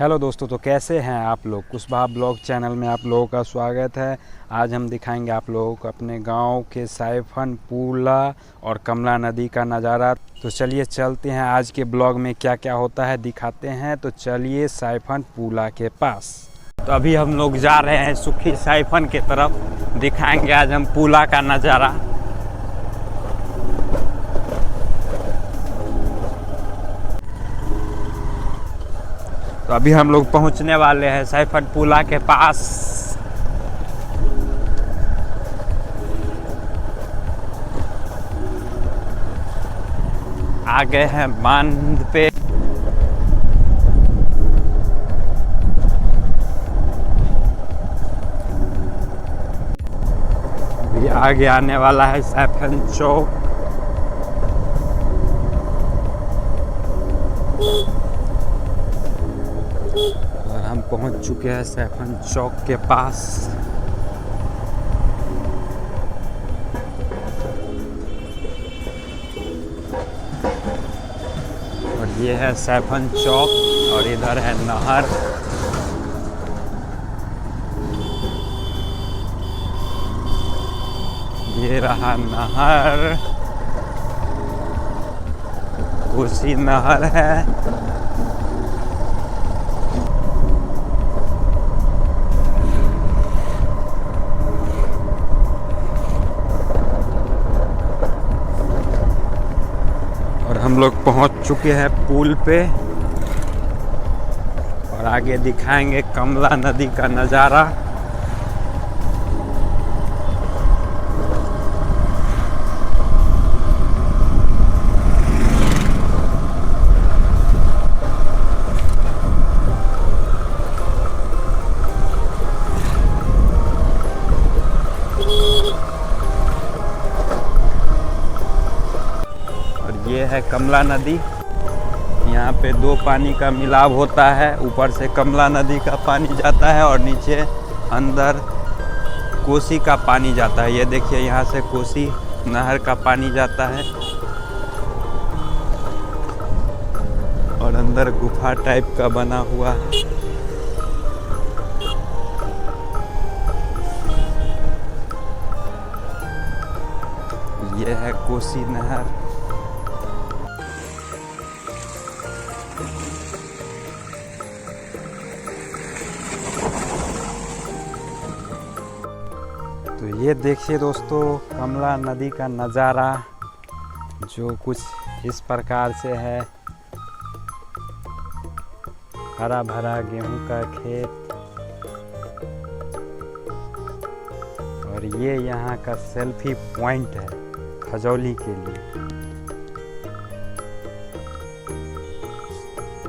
Hello दोस्तों, तो कैसे हैं आप लोग। कुशवाहा ब्लॉग चैनल में आप लोगों का स्वागत है। आज हम दिखाएंगे आप लोगों को अपने गांव के साइफन पुला और कमला नदी का नज़ारा। तो चलिए चलते हैं, आज के ब्लॉग में क्या क्या होता है दिखाते हैं। तो चलिए साइफन पुला के पास। तो अभी हम लोग जा रहे हैं सुखी साइफन के तरफ, दिखाएंगे आज हम पुला का नज़ारा। तो अभी हम लोग पहुंचने वाले हैं साइफन पुला के पास। आ गए हैं बांध पे। अभी आगे आने वाला है साइफन चौक। और हम पहुंच चुके हैं साइफन चौक के पास। और ये है साइफन चौक और इधर है नहर। ये रहा नहर, कोसी नहर है। हम लोग पहुंच चुके हैं पुल पे और आगे दिखाएंगे कमला नदी का नज़ारा। ये है कमला नदी। यहाँ पे दो पानी का मिलाव होता है। ऊपर से कमला नदी का पानी जाता है और नीचे अंदर कोसी का पानी जाता है। ये देखिए, यहाँ से कोसी नहर का पानी जाता है और अंदर गुफा टाइप का बना हुआ है। ये है कोसी नहर। तो ये देखिए दोस्तों, कमला नदी का नज़ारा जो कुछ इस प्रकार से है। हरा भरा गेहूं का खेत और ये यहाँ का सेल्फी पॉइंट है खजौली के लिए।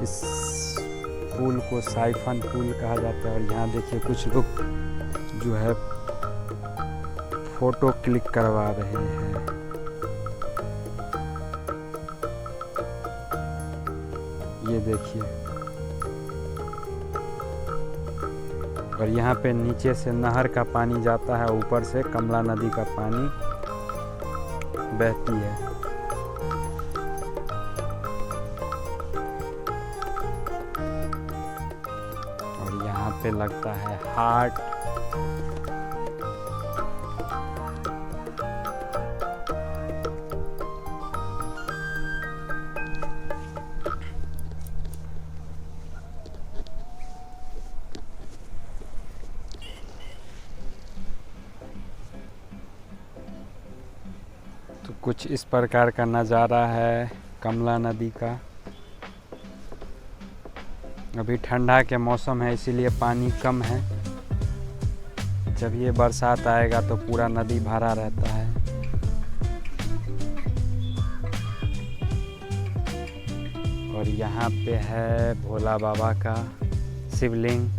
इस पुल को साइफन पुल कहा जाता है। और यहाँ देखिए कुछ लोग जो है फोटो क्लिक करवा रहे हैं। ये देखिए, और यहाँ पे नीचे से नहर का पानी जाता है, ऊपर से कमला नदी का पानी बहती है। और यहाँ पे लगता है हाट। तो कुछ इस प्रकार का नज़ारा है कमला नदी का। अभी ठंडा के मौसम है, इसीलिए पानी कम है। जब ये बरसात आएगा तो पूरा नदी भरा रहता है। और यहाँ पे है भोला बाबा का शिवलिंग।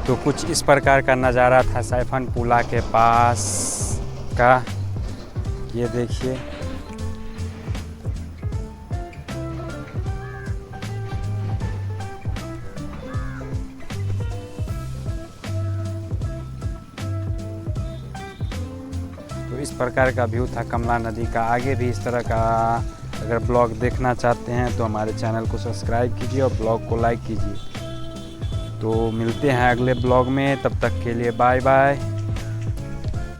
तो कुछ इस प्रकार का नज़ारा था साइफन पुला के पास का। ये देखिए, इस प्रकार का व्यू था कमला नदी का। आगे भी इस तरह का अगर ब्लॉग देखना चाहते हैं तो हमारे चैनल को सब्सक्राइब कीजिए और ब्लॉग को लाइक कीजिए। तो मिलते हैं अगले ब्लॉग में, तब तक के लिए बाय बाय।